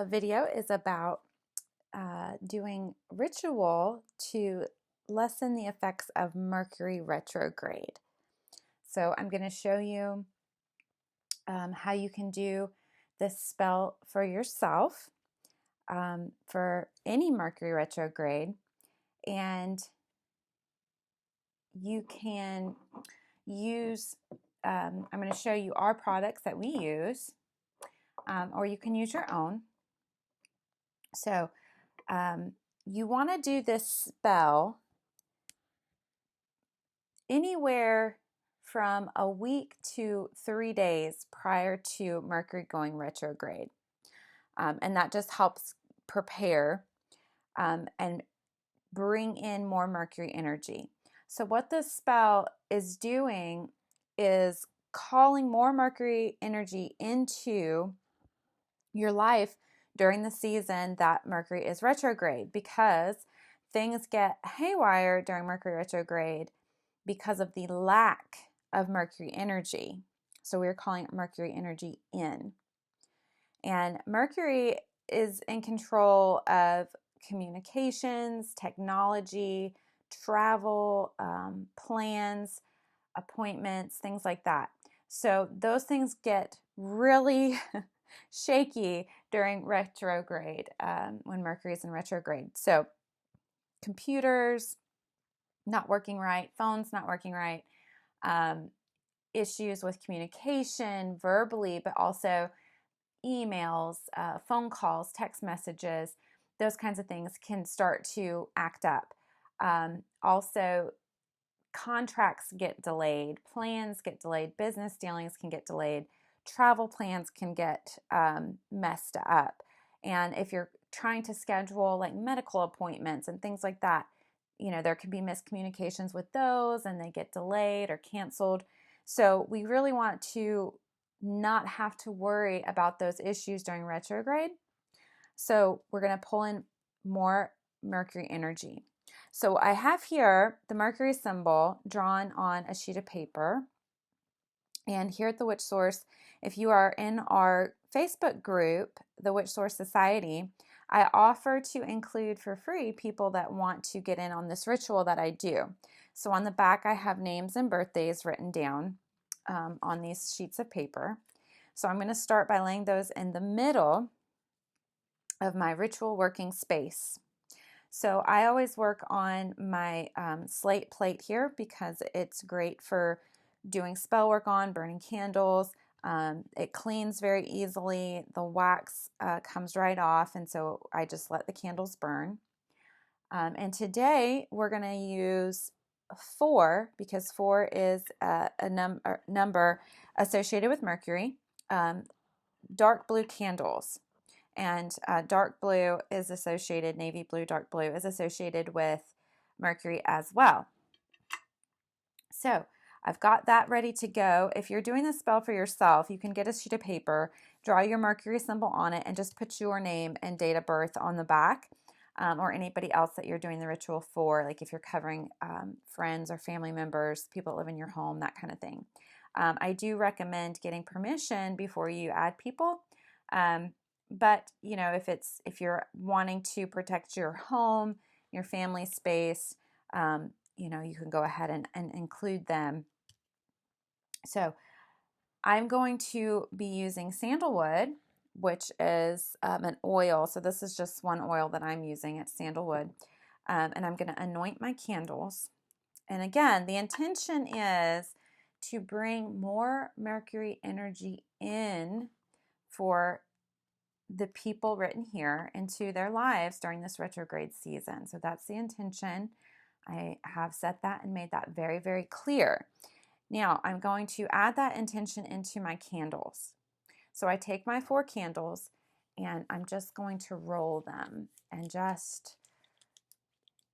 video is about doing ritual to lessen the effects of Mercury retrograde. So I'm going to show you how you can do this spell for yourself for any Mercury retrograde, and you can use, I'm going to show you our products that we use, or you can use your own. So you want to do this spell anywhere from a week to 3 days prior to Mercury going retrograde. And that just helps prepare and bring in more Mercury energy. So what this spell is doing is calling more Mercury energy into your life during the season that Mercury is retrograde, because things get haywire during Mercury retrograde because of the lack of Mercury energy. So we're calling it Mercury energy in. And Mercury is in control of communications, technology, travel, plans, appointments, things like that. So those things get really shaky during retrograde, when Mercury is in retrograde. So computers not working right, phones not working right, issues with communication verbally, but also emails, phone calls, text messages, those kinds of things can start to act up. Also, contracts get delayed, plans get delayed, business dealings can get delayed, travel plans can get messed up. And if you're trying to schedule like medical appointments and things like that, there can be miscommunications with those and they get delayed or canceled. So we really want to not have to worry about those issues during retrograde. So we're going to pull in more Mercury energy. So I have here the Mercury symbol drawn on a sheet of paper. And here at the Witch Source, if you are in our Facebook group, the Witch Source Society, I offer to include for free people that want to get in on this ritual that I do. So on the back, I have names and birthdays written down on these sheets of paper. So I'm going to start by laying those in the middle of my ritual working space. So I always work on my slate plate here because it's great for doing spell work on, burning candles. It cleans very easily. The wax comes right off, and so I just let the candles burn. And today we're going to use 4, because 4 is a number associated with Mercury. Dark blue candles. And dark blue is associated, navy blue, dark blue is associated with Mercury as well. So I've got that ready to go. If you're doing the spell for yourself, you can get a sheet of paper, draw your Mercury symbol on it, and just put your name and date of birth on the back, or anybody else that you're doing the ritual for, like if you're covering friends or family members, people that live in your home, that kind of thing. I do recommend getting permission before you add people. But if you're wanting to protect your home, your family space, you can go ahead and include them. So I'm going to be using sandalwood, which is an oil. So this is just one oil that I'm using. It's sandalwood. And I'm going to anoint my candles. And again, the intention is to bring more Mercury energy in for the people written here into their lives during this retrograde season. So that's the intention. I have set that and made that very, very clear. Now I'm going to add that intention into my candles. So I take my 4 candles and I'm just going to roll them and just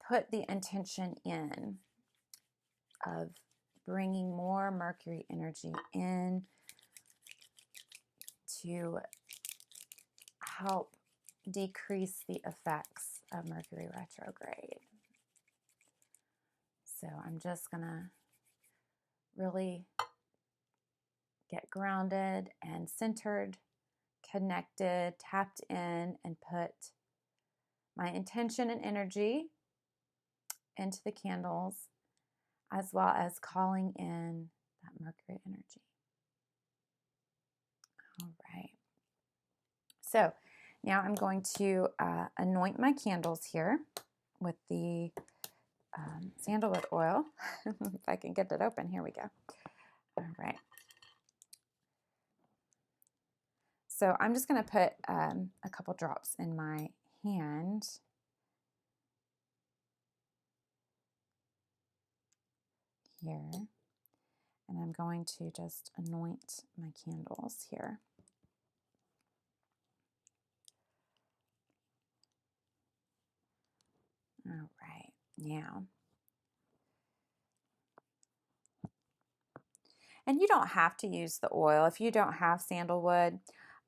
put the intention in of bringing more Mercury energy in to help decrease the effects of Mercury retrograde. So I'm just gonna really get grounded and centered, connected, tapped in, and put my intention and energy into the candles, as well as calling in that Mercury energy. All right. So now I'm going to anoint my candles here with the sandalwood oil. If I can get it open, here we go. All right. So I'm just going to put a couple drops in my hand. Here. And I'm going to just anoint my candles here. All right. Now, and you don't have to use the oil if you don't have sandalwood.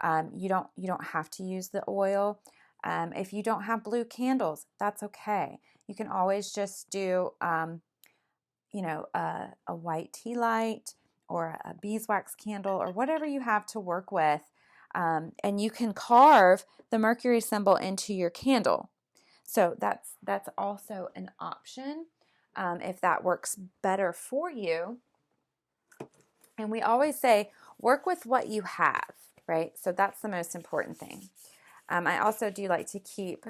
You don't have to use the oil. If you don't have blue candles, that's okay. You can always just do, you know, a white tea light or a beeswax candle or whatever you have to work with, and you can carve the Mercury symbol into your candle. So that's also an option if that works better for you. And we always say, work with what you have, right? So that's the most important thing. I also do like to keep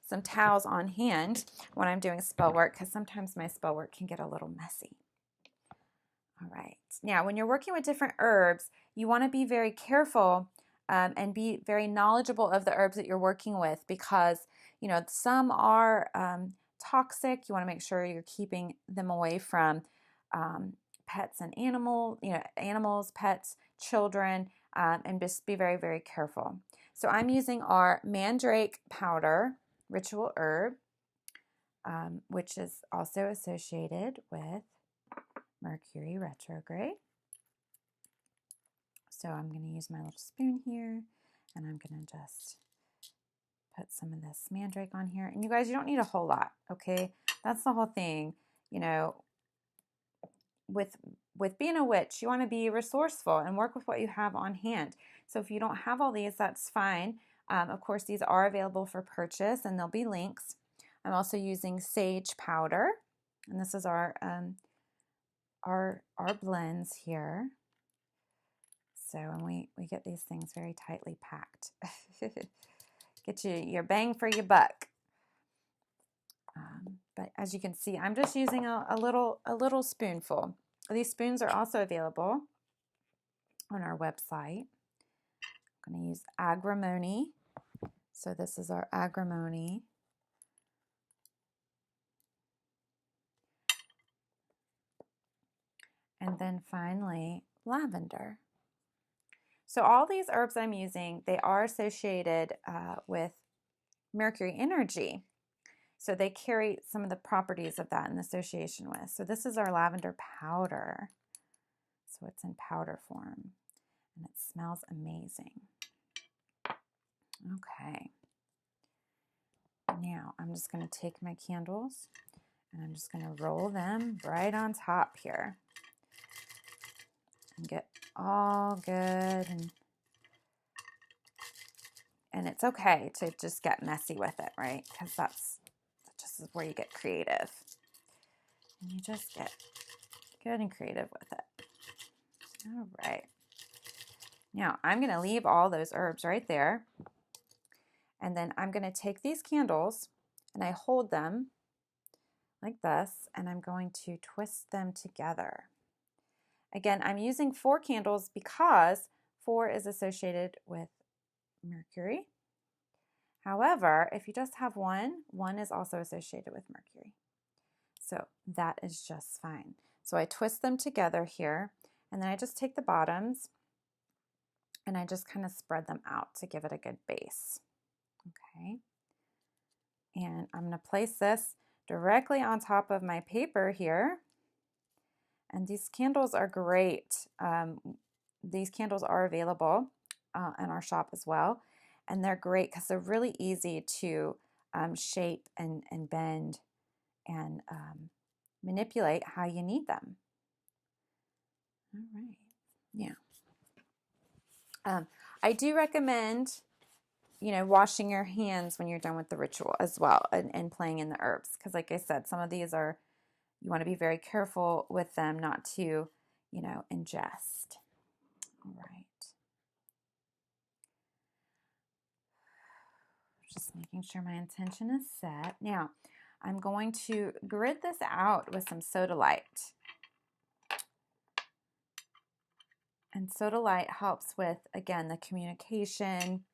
some towels on hand when I'm doing spell work, because sometimes my spell work can get a little messy. All right. Now, when you're working with different herbs, you want to be very careful and be very knowledgeable of the herbs that you're working with, because, you know, some are toxic. You want to make sure you're keeping them away from pets and animals, pets, children, and just be very, very careful. So I'm using our Mandrake powder, ritual herb, which is also associated with Mercury retrograde. So I'm going to use my little spoon here, and I'm going to just put some of this Mandrake on here. And you guys, you don't need a whole lot, okay? That's the whole thing. You know, with being a witch, you want to be resourceful and work with what you have on hand. So if you don't have all these, that's fine. Of course, these are available for purchase, and there'll be links. I'm also using sage powder, and this is our blends here. So, and we get these things very tightly packed. Get your bang for your buck. But as you can see, I'm just using a little spoonful. These spoons are also available on our website. I'm going to use Agrimony. So this is our Agrimony. And then finally, lavender. So all these herbs I'm using, they are associated with Mercury energy. So they carry some of the properties of that in association with. So this is our lavender powder. So it's in powder form, and it smells amazing. Okay. Now I'm just going to take my candles, and I'm just going to roll them right on top here and get all good. And it's okay to just get messy with it, right? Because that just is where you get creative. And you just get good and creative with it. All right. Now I'm going to leave all those herbs right there. And then I'm going to take these candles and I hold them like this, and I'm going to twist them together. Again, I'm using 4 candles because 4 is associated with Mercury. However, if you just have 1 is also associated with Mercury. So that is just fine. So I twist them together here, and then I just take the bottoms and I just kind of spread them out to give it a good base. Okay. And I'm going to place this directly on top of my paper here. And these candles are great. These candles are available in our shop as well. And they're great because they're really easy to shape and bend and manipulate how you need them. All right. Yeah. I do recommend, washing your hands when you're done with the ritual as well, and playing in the herbs. Because like I said, some of these are, you want to be very careful with them not to, ingest. All right. Just making sure my intention is set. Now, I'm going to grid this out with some sodalite. And sodalite helps with, again, the communication,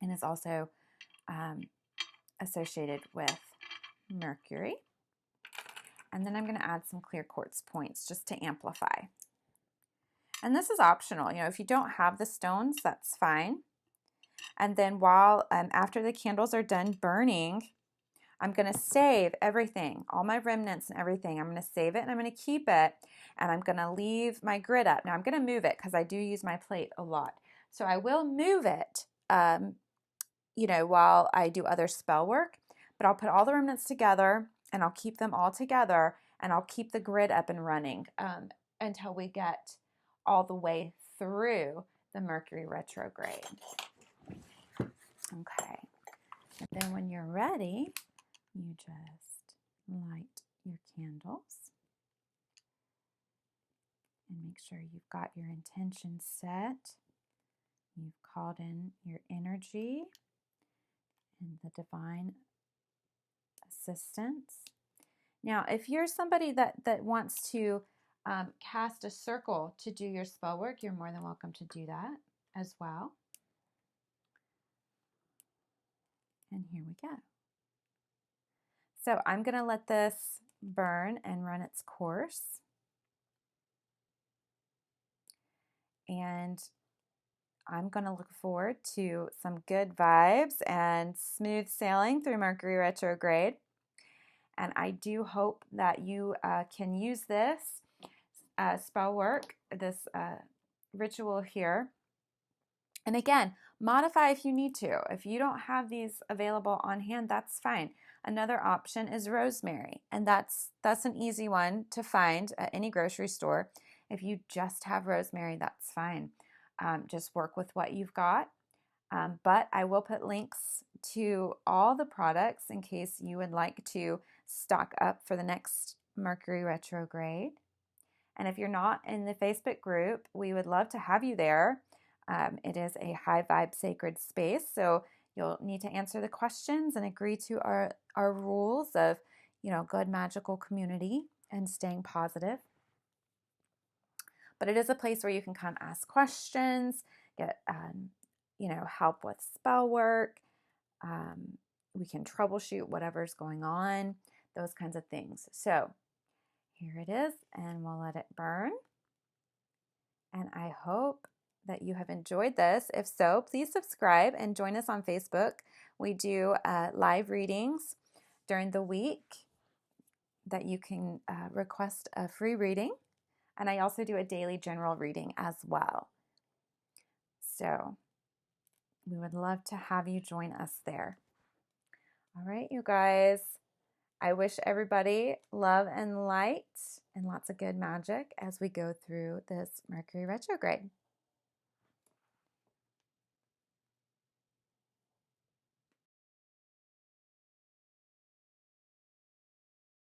and is also associated with Mercury. And then I'm going to add some clear quartz points just to amplify. And this is optional. If you don't have the stones, that's fine. And then after the candles are done burning, I'm going to save everything, all my remnants and everything. I'm going to save it and I'm going to keep it, and I'm going to leave my grid up. Now I'm going to move it because I do use my plate a lot. So I will move it, while I do other spell work, but I'll put all the remnants together and I'll keep them all together, and I'll keep the grid up and running until we get all the way through the Mercury retrograde. Okay. And then when you're ready, you just light your candles and make sure you've got your intention set. You've called in your energy and the divine assistance. Now, if you're somebody that wants to cast a circle to do your spell work, you're more than welcome to do that as well. And here we go. So I'm going to let this burn and run its course. And I'm going to look forward to some good vibes and smooth sailing through Mercury retrograde. And I do hope that you can use this spell work, this ritual here. And again, modify if you need to. If you don't have these available on hand, that's fine. Another option is rosemary, and that's an easy one to find at any grocery store. If you just have rosemary, that's fine. Just work with what you've got. But I will put links to all the products in case you would like to stock up for the next Mercury retrograde. And if you're not in the Facebook group, we would love to have you there. It is a high vibe sacred space, so you'll need to answer the questions and agree to our rules of, good magical community and staying positive. But it is a place where you can come ask questions, get help with spell work. We can troubleshoot whatever's going on, those kinds of things. So here it is, and we'll let it burn. And I hope that you have enjoyed this. If so, please subscribe and join us on Facebook. We do live readings during the week that you can request a free reading. And I also do a daily general reading as well. So we would love to have you join us there. All right, you guys. I wish everybody love and light and lots of good magic as we go through this Mercury retrograde.